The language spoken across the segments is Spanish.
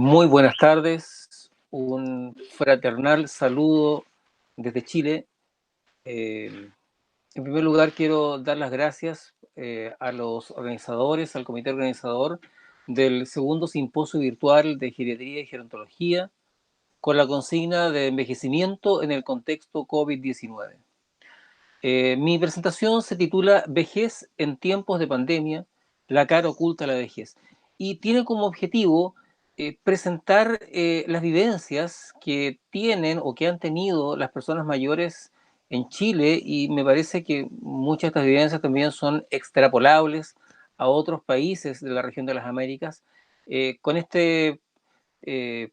Muy buenas tardes, un fraternal saludo desde Chile. En primer lugar, quiero dar las gracias a los organizadores, al comité organizador del segundo simposio virtual de geriatría y gerontología con la consigna de envejecimiento en el contexto COVID-19. Mi presentación se titula Vejez en tiempos de pandemia, la cara oculta de la vejez, y tiene como objetivo presentar las vivencias que tienen o que han tenido las personas mayores en Chile, y me parece que muchas de estas vivencias también son extrapolables a otros países de la región de las Américas con este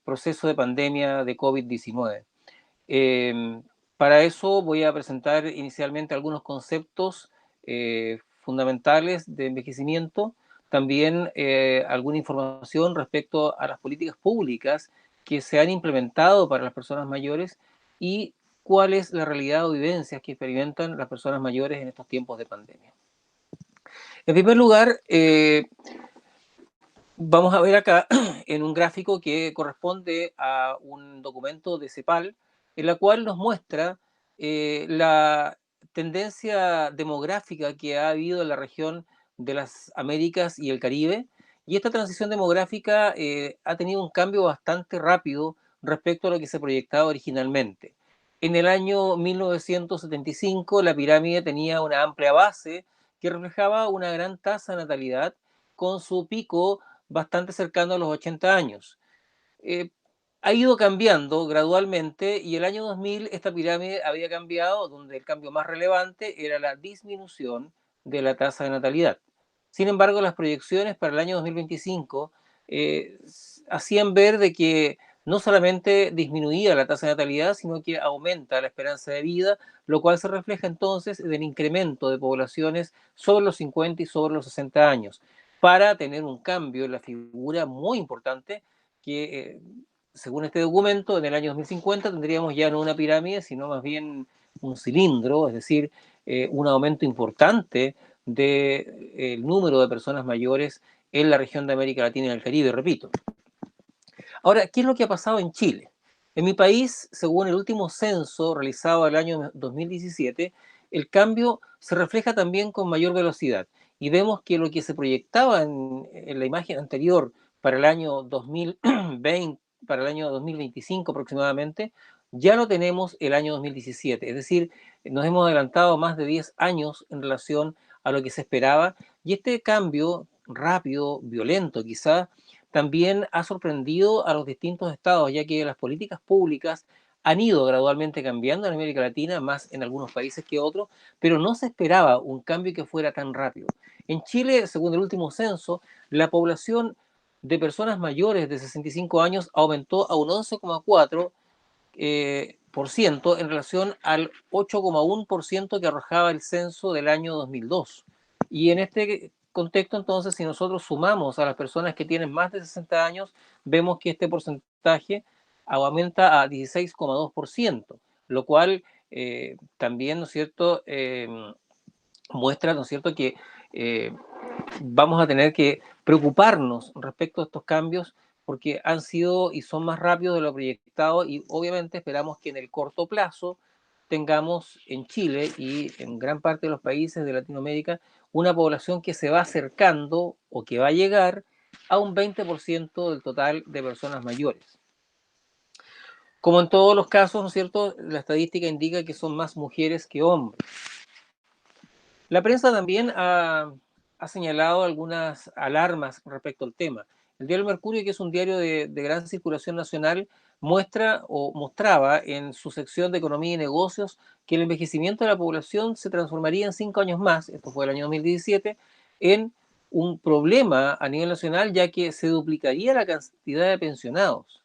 proceso de pandemia de COVID-19. Eh, para eso voy a presentar inicialmente algunos conceptos fundamentales de envejecimiento, también alguna información respecto a las políticas públicas que se han implementado para las personas mayores y cuál es la realidad o vivencias que experimentan las personas mayores en estos tiempos de pandemia. En primer lugar, vamos a ver acá en un gráfico que corresponde a un documento de CEPAL, en la cual nos muestra la tendencia demográfica que ha habido en la región de las Américas y el Caribe. Y esta transición demográfica ha tenido un cambio bastante rápido respecto a lo que se proyectaba originalmente. En el año 1975, la pirámide tenía una amplia base que reflejaba una gran tasa de natalidad con su pico bastante cercano a los 80 años. Eh, ha ido cambiando gradualmente y el año 2000 esta pirámide había cambiado, donde el cambio más relevante era la disminución de la tasa de natalidad. Sin embargo, las proyecciones para el año 2025 hacían ver de que no solamente disminuía la tasa de natalidad, sino que aumenta la esperanza de vida, lo cual se refleja entonces en el incremento de poblaciones sobre los 50 y sobre los 60 años, para tener un cambio en la figura muy importante que, según este documento, en el año 2050 tendríamos ya no una pirámide, sino más bien un cilindro, es decir, un aumento importante del número de personas mayores en la región de América Latina y el Caribe, repito. Ahora, ¿qué es lo que ha pasado en Chile? En mi país, según el último censo realizado el año 2017, el cambio se refleja también con mayor velocidad. Y vemos que lo que se proyectaba en la imagen anterior para el año 2020, para el año 2025 aproximadamente, ya lo tenemos el año 2017. Es decir, nos hemos adelantado más de 10 años en relación a lo que se esperaba. Y este cambio rápido, violento quizá, también ha sorprendido a los distintos estados, ya que las políticas públicas han ido gradualmente cambiando en América Latina, más en algunos países que otros, pero no se esperaba un cambio que fuera tan rápido. En Chile, según el último censo, la población de personas mayores de 65 años aumentó a un 11,4% en relación al 8,1% que arrojaba el censo del año 2002. Y en este contexto, entonces, si nosotros sumamos a las personas que tienen más de 60 años, vemos que este porcentaje aumenta a 16,2%, lo cual también, ¿no es cierto?, muestra, ¿no es cierto?, que eh, vamos a tener que preocuparnos respecto a estos cambios porque han sido y son más rápidos de lo proyectado, y obviamente esperamos que en el corto plazo tengamos en Chile y en gran parte de los países de Latinoamérica una población que se va acercando o que va a llegar a un 20% del total de personas mayores. Como en todos los casos, ¿no es cierto?, la estadística indica que son más mujeres que hombres. La prensa también ha señalado algunas alarmas respecto al tema. El diario Mercurio, que es un diario de gran circulación nacional, muestra o mostraba en su sección de economía y negocios que el envejecimiento de la población se transformaría en 5 años más, esto fue el año 2017, en un problema a nivel nacional, ya que se duplicaría la cantidad de pensionados.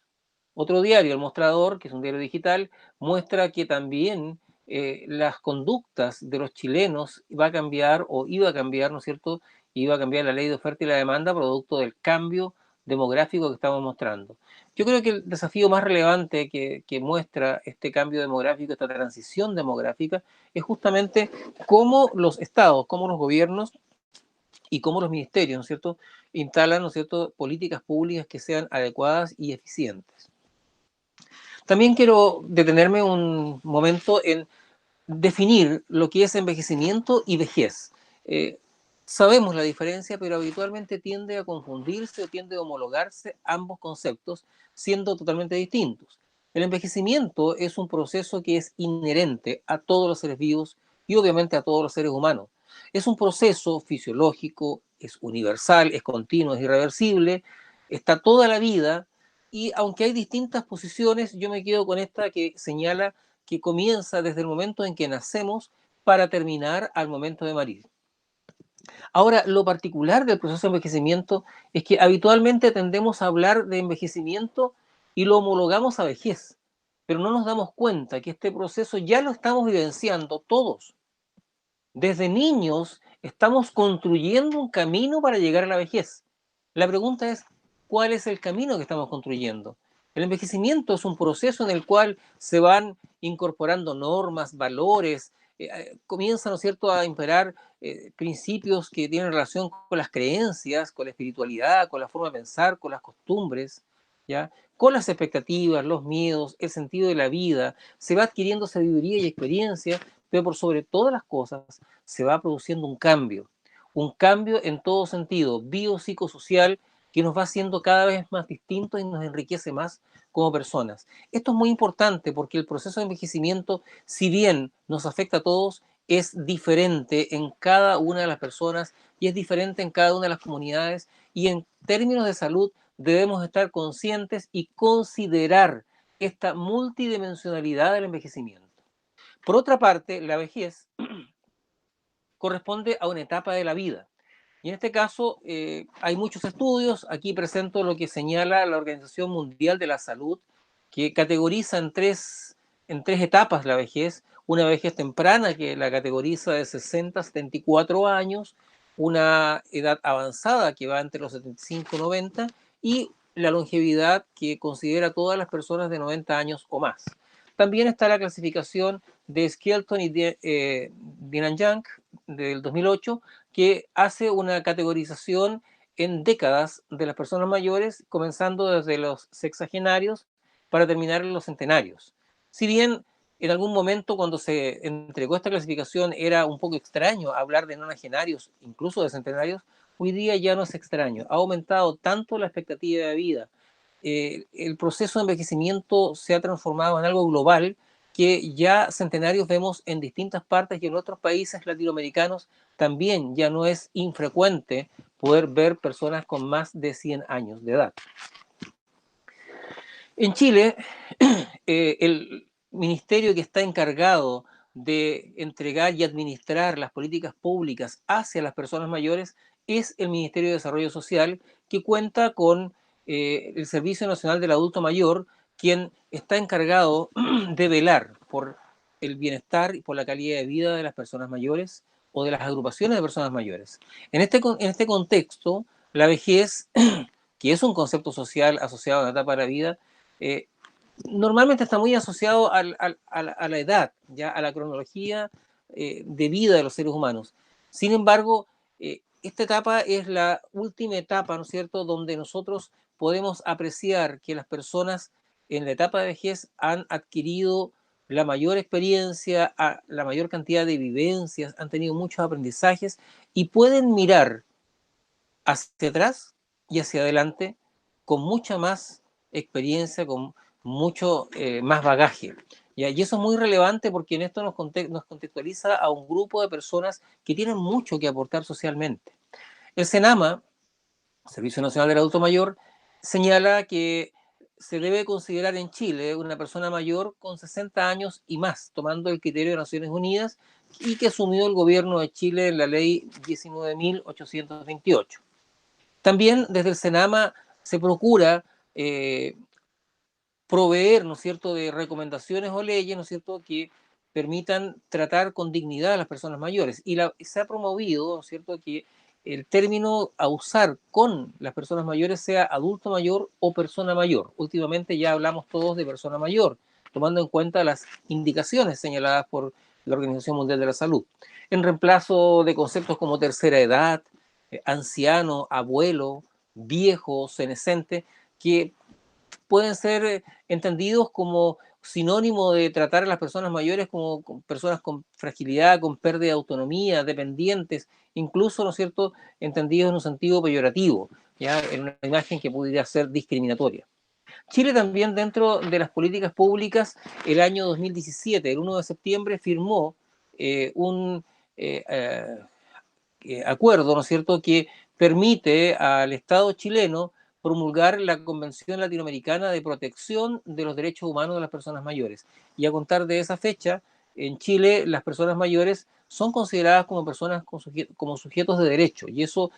Otro diario, El Mostrador, que es un diario digital, muestra que también las conductas de los chilenos va a cambiar o iba a cambiar, ¿no es cierto? Iba a cambiar la ley de oferta y la demanda producto del cambio demográfico que estamos mostrando. Yo creo que el desafío más relevante que muestra este cambio demográfico, esta transición demográfica, es justamente cómo los estados, cómo los gobiernos y cómo los ministerios, ¿no es cierto?, instalan, ¿no es cierto?, políticas públicas que sean adecuadas y eficientes. También quiero detenerme un momento en definir lo que es envejecimiento y vejez. Eh, Sabemos la diferencia, pero habitualmente tiende a confundirse o tiende a homologarse ambos conceptos, siendo totalmente distintos. El envejecimiento es un proceso que es inherente a todos los seres vivos y obviamente a todos los seres humanos. Es un proceso fisiológico, es universal, es continuo, es irreversible, está toda la vida y aunque hay distintas posiciones, yo me quedo con esta que señala que comienza desde el momento en que nacemos para terminar al momento de morir. Ahora, lo particular del proceso de envejecimiento es que habitualmente tendemos a hablar de envejecimiento y lo homologamos a vejez, pero no nos damos cuenta que este proceso ya lo estamos vivenciando todos. Desde niños estamos construyendo un camino para llegar a la vejez. La pregunta es, ¿cuál es el camino que estamos construyendo? El envejecimiento es un proceso en el cual se van incorporando normas, valores, comienzan, ¿no es cierto?, a imperar principios que tienen relación con las creencias, con la espiritualidad, con la forma de pensar, con las costumbres, ¿ya?, con las expectativas, los miedos, el sentido de la vida. Se va adquiriendo sabiduría y experiencia, pero por sobre todas las cosas se va produciendo un cambio en todo sentido, biopsicosocial, que nos va haciendo cada vez más distintos y nos enriquece más como personas. Esto es muy importante porque el proceso de envejecimiento, si bien nos afecta a todos, es diferente en cada una de las personas y es diferente en cada una de las comunidades, y en términos de salud debemos estar conscientes y considerar esta multidimensionalidad del envejecimiento. Por otra parte, la vejez corresponde a una etapa de la vida. Y en este caso hay muchos estudios. Aquí presento lo que señala la Organización Mundial de la Salud, que categoriza en tres etapas la vejez. Una vejez temprana, que la categoriza de 60 a 74 años, una edad avanzada, que va entre los 75 y 90, y la longevidad, que considera a todas las personas de 90 años o más. También está la clasificación de Skelton y Dinanjang del 2008, que hace una categorización en décadas de las personas mayores, comenzando desde los sexagenarios para terminar en los centenarios. Si bien en algún momento cuando se entregó esta clasificación era un poco extraño hablar de nonagenarios, incluso de centenarios, hoy día ya no es extraño. Ha aumentado tanto la expectativa de vida, el proceso de envejecimiento se ha transformado en algo global, que ya centenarios vemos en distintas partes y en otros países latinoamericanos también ya no es infrecuente poder ver personas con más de 100 años de edad. En Chile, el ministerio que está encargado de entregar y administrar las políticas públicas hacia las personas mayores es el Ministerio de Desarrollo Social, que cuenta con el Servicio Nacional del Adulto Mayor, quien está encargado de velar por el bienestar y por la calidad de vida de las personas mayores o de las agrupaciones de personas mayores. En este contexto, la vejez, que es un concepto social asociado a una etapa de la vida, eh, normalmente está muy asociado a la edad, ya a la cronología de vida de los seres humanos. Sin embargo, esta etapa es la última etapa, ¿no es cierto?, donde nosotros podemos apreciar que las personas en la etapa de vejez han adquirido la mayor experiencia, la mayor cantidad de vivencias, han tenido muchos aprendizajes y pueden mirar hacia atrás y hacia adelante con mucha más experiencia, con mucho más bagaje. ¿Ya? Y eso es muy relevante porque en esto nos contextualiza a un grupo de personas que tienen mucho que aportar socialmente. El SENAMA, Servicio Nacional del Adulto Mayor, señala que se debe considerar en Chile una persona mayor con 60 años y más, tomando el criterio de Naciones Unidas y que asumió el gobierno de Chile en la ley 19.828. También desde el SENAMA se procura proveer, ¿no es cierto?, de recomendaciones o leyes, ¿no es cierto?, que permitan tratar con dignidad a las personas mayores. Y se ha promovido, ¿no es cierto?, que el término a usar con las personas mayores sea adulto mayor o persona mayor. Últimamente ya hablamos todos de persona mayor, tomando en cuenta las indicaciones señaladas por la Organización Mundial de la Salud, en reemplazo de conceptos como tercera edad, anciano, abuelo, viejo, senescente, que pueden ser entendidos como sinónimo de tratar a las personas mayores como personas con fragilidad, con pérdida de autonomía, dependientes, incluso, ¿no es cierto?, entendidos en un sentido peyorativo, ya en una imagen que pudiera ser discriminatoria. Chile también, dentro de las políticas públicas, el año 2017, el 1 de septiembre, firmó un eh, acuerdo, ¿no es cierto?, que permite al Estado chileno promulgar la Convención Latinoamericana de Protección de los Derechos Humanos de las Personas Mayores. Y a contar de esa fecha, en Chile las personas mayores son consideradas como personas como sujetos de derecho, y eso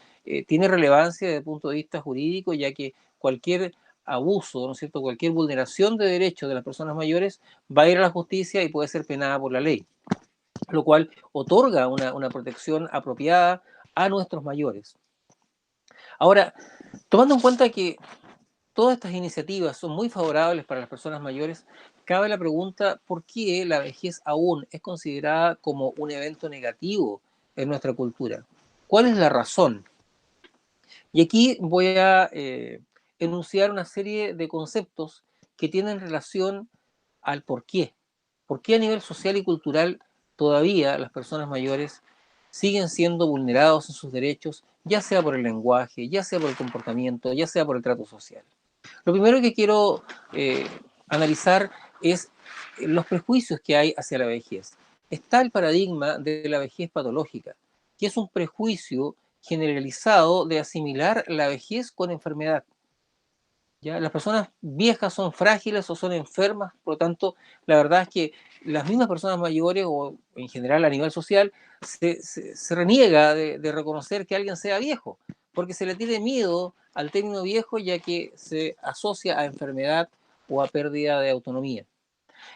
tiene relevancia desde el punto de vista jurídico, ya que cualquier abuso, ¿no es cierto?, cualquier vulneración de derechos de las personas mayores va a ir a la justicia y puede ser penada por la ley, lo cual otorga una protección apropiada a nuestros mayores. Ahora, tomando en cuenta que todas estas iniciativas son muy favorables para las personas mayores, cabe la pregunta: ¿por qué la vejez aún es considerada como un evento negativo en nuestra cultura? ¿Cuál es la razón? Y aquí voy a enunciar una serie de conceptos que tienen relación al por qué. ¿Por qué a nivel social y cultural todavía las personas mayores siguen siendo vulnerados en sus derechos, ya sea por el lenguaje, ya sea por el comportamiento, ya sea por el trato social? Lo primero que quiero eh, analizar es los prejuicios que hay hacia la vejez. Está el paradigma de la vejez patológica, que es un prejuicio generalizado de asimilar la vejez con enfermedad. ¿Ya? Las personas viejas son frágiles o son enfermas, por lo tanto, la verdad es que las mismas personas mayores, o en general a nivel social, se reniega de reconocer que alguien sea viejo, porque se le tiene miedo al término viejo, ya que se asocia a enfermedad o a pérdida de autonomía.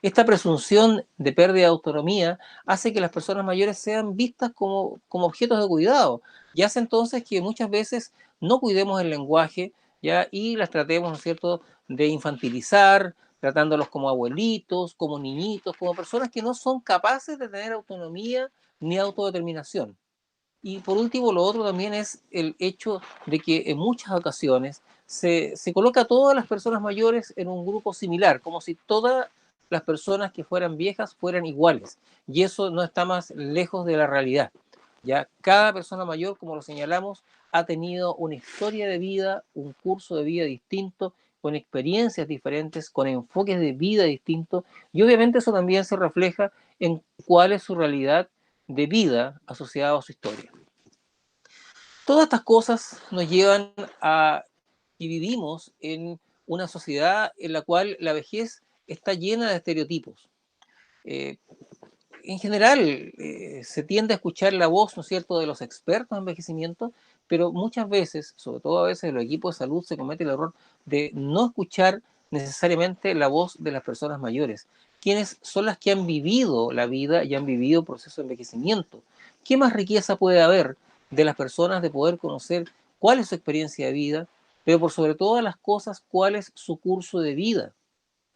Esta presunción de pérdida de autonomía hace que las personas mayores sean vistas como objetos de cuidado, y hace entonces que muchas veces no cuidemos el lenguaje, ¿ya?, y las tratemos, ¿no es cierto?, de infantilizar, tratándolos como abuelitos, como niñitos, como personas que no son capaces de tener autonomía ni autodeterminación. Y por último, lo otro también es el hecho de que en muchas ocasiones se coloca a todas las personas mayores en un grupo similar, como si todas las personas que fueran viejas fueran iguales. Y eso no está más lejos de la realidad. Ya cada persona mayor, como lo señalamos, ha tenido una historia de vida, un curso de vida distinto, con experiencias diferentes, con enfoques de vida distintos, y obviamente eso también se refleja en cuál es su realidad de vida asociada a su historia. Todas estas cosas nos llevan a que vivimos en una sociedad en la cual la vejez está llena de estereotipos. Eh, en general, se tiende a escuchar la voz, ¿no es cierto?, de los expertos en envejecimiento, pero muchas veces, sobre todo a veces, los equipos de salud se comete el error de no escuchar necesariamente la voz de las personas mayores, quienes son las que han vivido la vida y han vivido proceso de envejecimiento. ¿Qué más riqueza puede haber de las personas de poder conocer cuál es su experiencia de vida, pero por sobre todas las cosas, cuál es su curso de vida?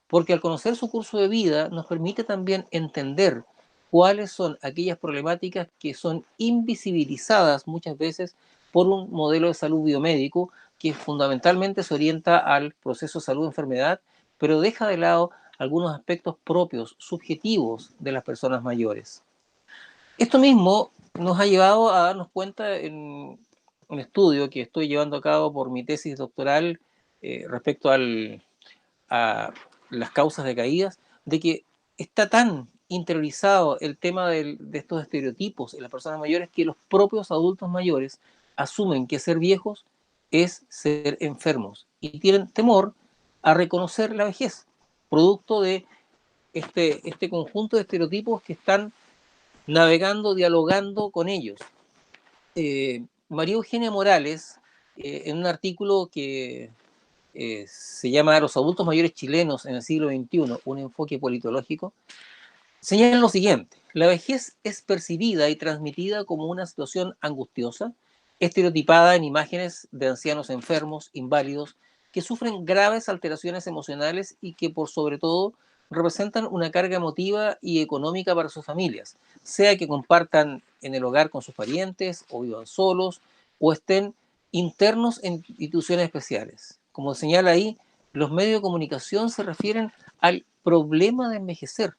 Porque al conocer su curso de vida nos permite también entender cuáles son aquellas problemáticas que son invisibilizadas muchas veces por un modelo de salud biomédico que fundamentalmente se orienta al proceso de salud-enfermedad, pero deja de lado algunos aspectos propios, subjetivos de las personas mayores. Esto mismo nos ha llevado a darnos cuenta en un estudio que estoy llevando a cabo por mi tesis doctoral respecto a las causas de caídas, de que está tan interiorizado el tema de estos estereotipos en las personas mayores que los propios adultos mayores asumen que ser viejos es ser enfermos y tienen temor a reconocer la vejez, producto de este conjunto de estereotipos que están navegando, dialogando con ellos. María Eugenia Morales, en un artículo que se llama Los adultos mayores chilenos en el siglo XXI, un enfoque politológico, señala lo siguiente: la vejez es percibida y transmitida como una situación angustiosa, estereotipada en imágenes de ancianos enfermos, inválidos, que sufren graves alteraciones emocionales y que por sobre todo representan una carga emotiva y económica para sus familias, sea que compartan en el hogar con sus parientes o vivan solos, o estén internos en instituciones especiales. Como señala ahí, los medios de comunicación se refieren al problema de envejecer,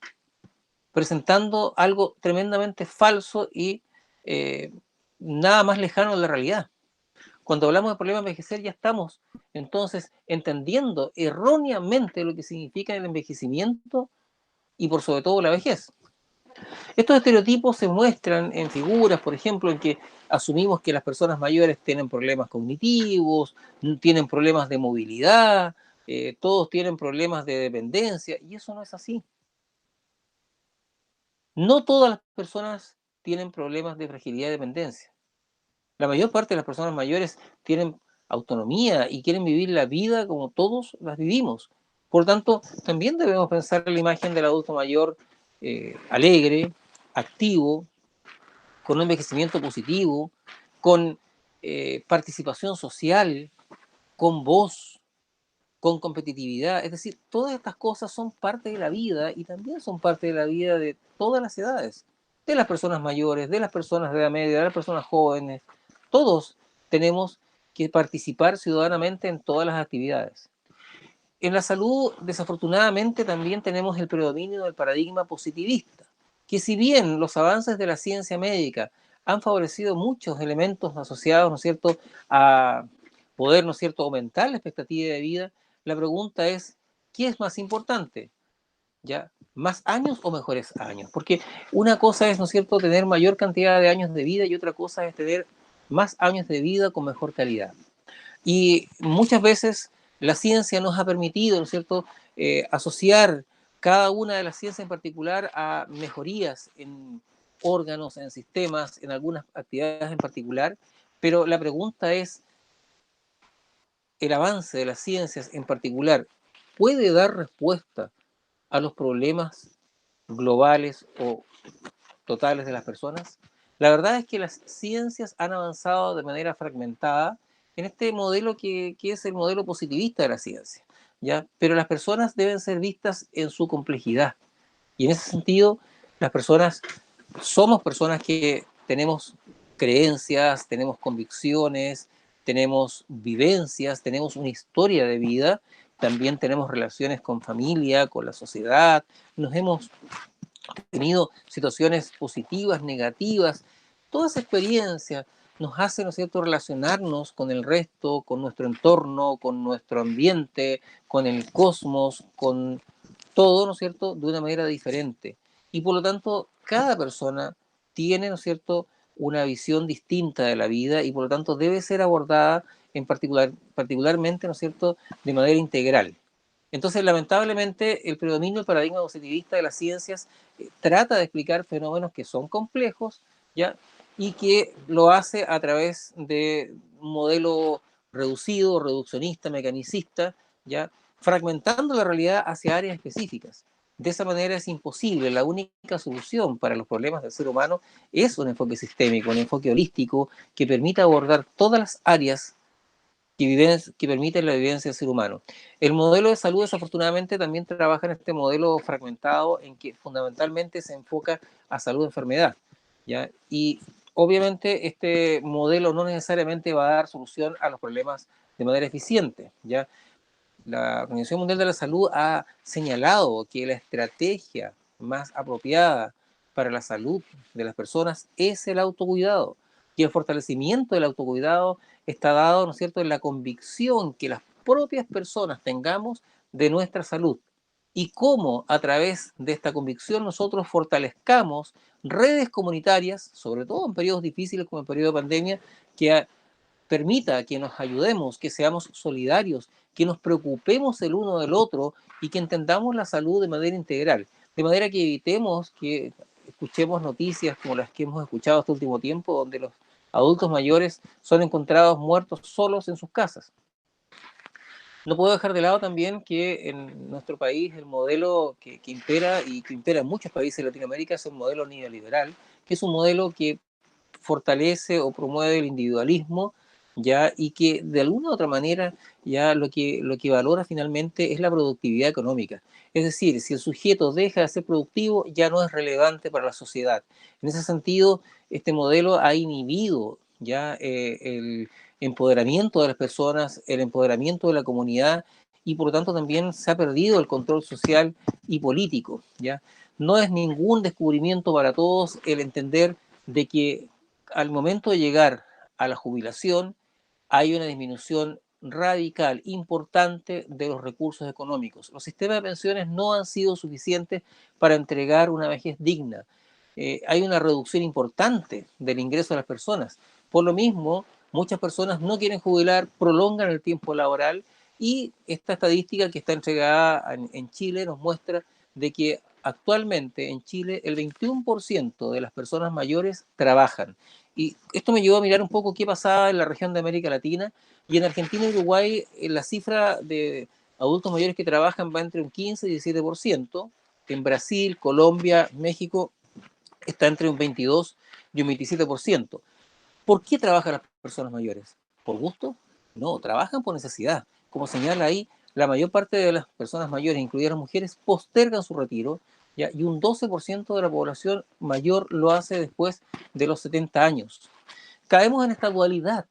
presentando algo tremendamente falso y eh, nada más lejano de la realidad. Cuando hablamos de problema de envejecer ya estamos entonces entendiendo erróneamente lo que significa el envejecimiento y por sobre todo la vejez. Estos estereotipos se muestran en figuras, por ejemplo, en que asumimos que las personas mayores tienen problemas cognitivos, tienen problemas de movilidad, todos tienen problemas de dependencia, y eso no es así. No todas las personas tienen problemas de fragilidad y dependencia. La mayor parte de las personas mayores tienen autonomía y quieren vivir la vida como todos las vivimos. Por lo tanto, también debemos pensar en la imagen del adulto mayor alegre, activo, con un envejecimiento positivo, con participación social, con voz, con competitividad. Es decir, todas estas cosas son parte de la vida y también son parte de la vida de todas las edades, de las personas mayores, de las personas de edad media, de las personas jóvenes. Todos tenemos que participar ciudadanamente en todas las actividades. En la salud, desafortunadamente, también tenemos el predominio del paradigma positivista, que si bien los avances de la ciencia médica han favorecido muchos elementos asociados, ¿no es cierto?, a poder, ¿no es cierto?, aumentar la expectativa de vida, la pregunta es, ¿qué es más importante? ¿Ya? ¿Más años o mejores años? Porque una cosa es, ¿no es cierto?, tener mayor cantidad de años de vida y otra cosa es tener más años de vida con mejor calidad. Y muchas veces la ciencia nos ha permitido, ¿no es cierto?, asociar cada una de las ciencias en particular a mejorías en órganos, en sistemas, en algunas actividades en particular, pero la pregunta es, ¿el avance de las ciencias en particular puede dar respuesta a los problemas globales o totales de las personas? La verdad es que las ciencias han avanzado de manera fragmentada en este modelo que es el modelo positivista de la ciencia, ¿ya? Pero las personas deben ser vistas en su complejidad. Y en ese sentido, las personas somos personas que tenemos creencias, tenemos convicciones, tenemos vivencias, tenemos una historia de vida, también tenemos relaciones con familia, con la sociedad, nos hemos tenido situaciones positivas, negativas, toda esa experiencia nos hace, ¿no es cierto?, relacionarnos con el resto, con nuestro entorno, con nuestro ambiente, con el cosmos, con todo, ¿no es cierto?, de una manera diferente. Y por lo tanto, cada persona tiene, ¿no es cierto?, una visión distinta de la vida y por lo tanto debe ser abordada particularmente, ¿no es cierto?, de manera integral. Entonces, lamentablemente, el predominio del paradigma positivista de las ciencias trata de explicar fenómenos que son complejos, ¿ya? Y que lo hace a través de un modelo reducido, reduccionista, mecanicista, ¿ya? Fragmentando la realidad hacia áreas específicas. De esa manera es imposible. La única solución para los problemas del ser humano es un enfoque sistémico, un enfoque holístico que permita abordar todas las áreas que permiten la vivencia del ser humano. El modelo de salud, desafortunadamente, también trabaja en este modelo fragmentado en que fundamentalmente se enfoca a salud-enfermedad, ¿ya? Y obviamente este modelo no necesariamente va a dar solución a los problemas de manera eficiente, ¿ya? La Organización Mundial de la Salud ha señalado que la estrategia más apropiada para la salud de las personas es el autocuidado, y el fortalecimiento del autocuidado está dado, ¿no es cierto?, en la convicción que las propias personas tengamos de nuestra salud y cómo a través de esta convicción nosotros fortalezcamos redes comunitarias, sobre todo en periodos difíciles como el periodo de pandemia, que permita que nos ayudemos, que seamos solidarios, que nos preocupemos el uno del otro y que entendamos la salud de manera integral, de manera que evitemos que escuchemos noticias como las que hemos escuchado este último tiempo, donde los adultos mayores son encontrados muertos solos en sus casas. No puedo dejar de lado también que en nuestro país el modelo que impera y que impera en muchos países de Latinoamérica es un modelo neoliberal, que es un modelo que fortalece o promueve el individualismo, ya, y que de alguna u otra manera ya lo que valora finalmente es la productividad económica. Es decir, si el sujeto deja de ser productivo, ya no es relevante para la sociedad. En ese sentido, este modelo ha inhibido ya el empoderamiento de las personas, el empoderamiento de la comunidad, y por lo tanto también se ha perdido el control social y político, ¿ya? No es ningún descubrimiento para todos el entender de que al momento de llegar a la jubilación hay una disminución radical, importante de los recursos económicos. Los sistemas de pensiones no han sido suficientes para entregar una vejez digna. Hay una reducción importante del ingreso de las personas. Por lo mismo, muchas personas no quieren jubilar, prolongan el tiempo laboral, y esta estadística que está entregada en Chile nos muestra de que actualmente en Chile el 21% de las personas mayores trabajan. Y esto me llevó a mirar un poco qué pasaba en la región de América Latina, y en Argentina y Uruguay la cifra de adultos mayores que trabajan va entre un 15 y 17%. En Brasil, Colombia, México está entre un 22 y un 27%. ¿Por qué trabajan las personas mayores? ¿Por gusto? No, trabajan por necesidad. Como señala ahí, la mayor parte de las personas mayores, incluidas las mujeres, postergan su retiro, ¿ya? Y un 12% de la población mayor lo hace después de los 70 años. Caemos en esta dualidad,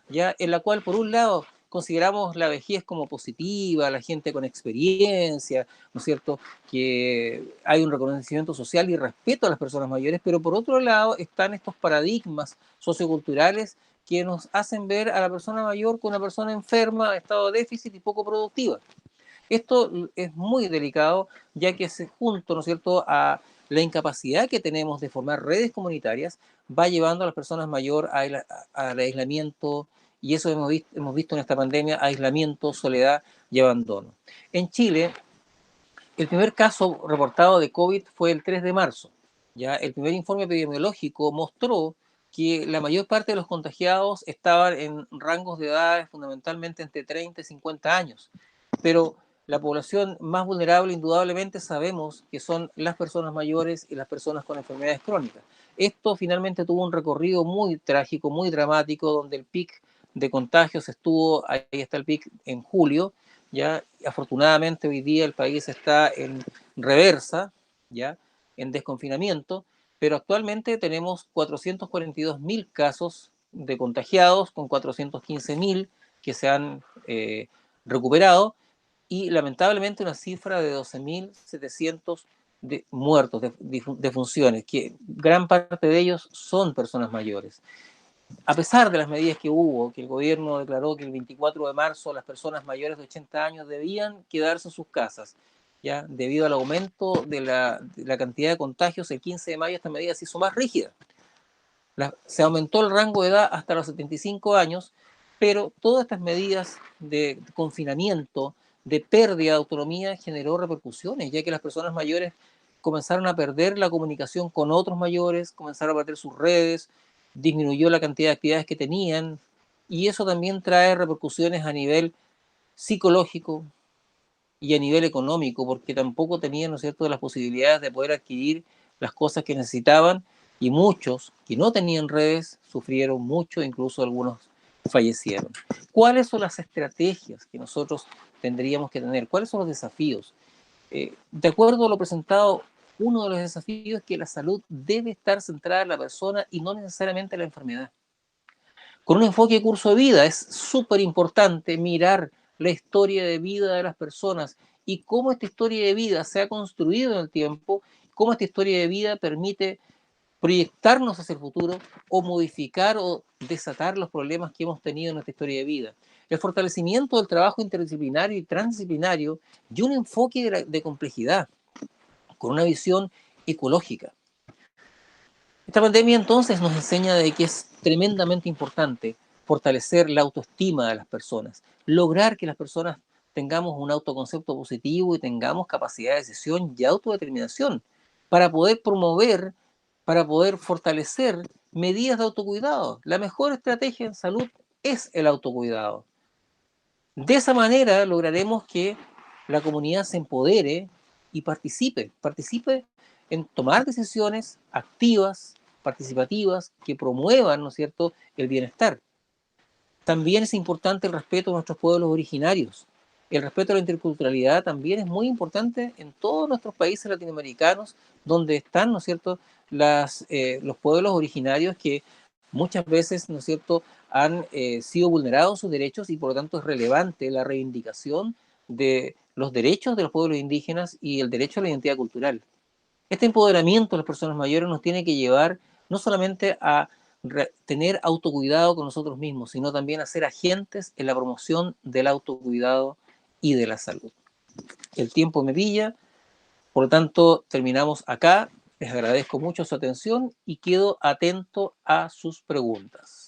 ¿ya? En la cual, por un lado, consideramos la vejez como positiva, la gente con experiencia, ¿no es cierto?, que hay un reconocimiento social y respeto a las personas mayores, pero por otro lado están estos paradigmas socioculturales que nos hacen ver a la persona mayor como una persona enferma, estado de déficit y poco productiva. Esto es muy delicado, ya que se junto, ¿no es cierto?, a la incapacidad que tenemos de formar redes comunitarias, va llevando a las personas mayores al aislamiento, y eso hemos visto en esta pandemia: aislamiento, soledad y abandono. En Chile, el primer caso reportado de COVID fue el 3 de marzo. ¿Ya? El primer informe epidemiológico mostró que la mayor parte de los contagiados estaban en rangos de edad fundamentalmente entre 30 y 50 años. Pero la población más vulnerable, indudablemente, sabemos que son las personas mayores y las personas con enfermedades crónicas. Esto finalmente tuvo un recorrido muy trágico, muy dramático, donde el pic de contagios estuvo, ahí está el pic, en julio. ¿Ya? Afortunadamente hoy día el país está en reversa, ¿ya?, en desconfinamiento, pero actualmente tenemos 442.000 casos de contagiados, con 415.000 que se han recuperado, y lamentablemente una cifra de 12.700 de muertos, de funciones, que gran parte de ellos son personas mayores. A pesar de las medidas que hubo, que el gobierno declaró que el 24 de marzo las personas mayores de 80 años debían quedarse en sus casas, ¿ya?, debido al aumento de la cantidad de contagios, el 15 de mayo esta medida se hizo más rígida. Se aumentó el rango de edad hasta los 75 años, pero todas estas medidas de confinamiento, de pérdida de autonomía, generó repercusiones, ya que las personas mayores comenzaron a perder la comunicación con otros mayores, comenzaron a perder sus redes, disminuyó la cantidad de actividades que tenían, y eso también trae repercusiones a nivel psicológico y a nivel económico, porque tampoco tenían, ¿no es cierto?, las posibilidades de poder adquirir las cosas que necesitaban, y muchos que no tenían redes sufrieron mucho, incluso algunos fallecieron. ¿Cuáles son las estrategias que nosotros tendríamos que tener? ¿Cuáles son los desafíos? De acuerdo a lo presentado, uno de los desafíos es que la salud debe estar centrada en la persona y no necesariamente en la enfermedad. Con un enfoque de curso de vida es súper importante mirar la historia de vida de las personas y cómo esta historia de vida se ha construido en el tiempo, cómo esta historia de vida permite proyectarnos hacia el futuro o modificar o desatar los problemas que hemos tenido en nuestra historia de vida. El fortalecimiento del trabajo interdisciplinario y transdisciplinario, y un enfoque de complejidad con una visión ecológica. Esta pandemia entonces nos enseña de que es tremendamente importante fortalecer la autoestima de las personas, lograr que las personas tengamos un autoconcepto positivo y tengamos capacidad de decisión y autodeterminación para poder promover, para poder fortalecer medidas de autocuidado. La mejor estrategia en salud es el autocuidado. De esa manera lograremos que la comunidad se empodere y participe en tomar decisiones activas, participativas, que promuevan, ¿no es cierto?, el bienestar. También es importante el respeto a nuestros pueblos originarios. El respeto a la interculturalidad también es muy importante en todos nuestros países latinoamericanos, donde están, ¿no es cierto?, los pueblos originarios que muchas veces, ¿no es cierto?, han sido vulnerados sus derechos y por lo tanto es relevante la reivindicación de los derechos de los pueblos indígenas y el derecho a la identidad cultural. Este empoderamiento de las personas mayores nos tiene que llevar no solamente a tener autocuidado con nosotros mismos, sino también a ser agentes en la promoción del autocuidado y de la salud. El tiempo me pilla, por lo tanto terminamos acá. Les agradezco mucho su atención y quedo atento a sus preguntas.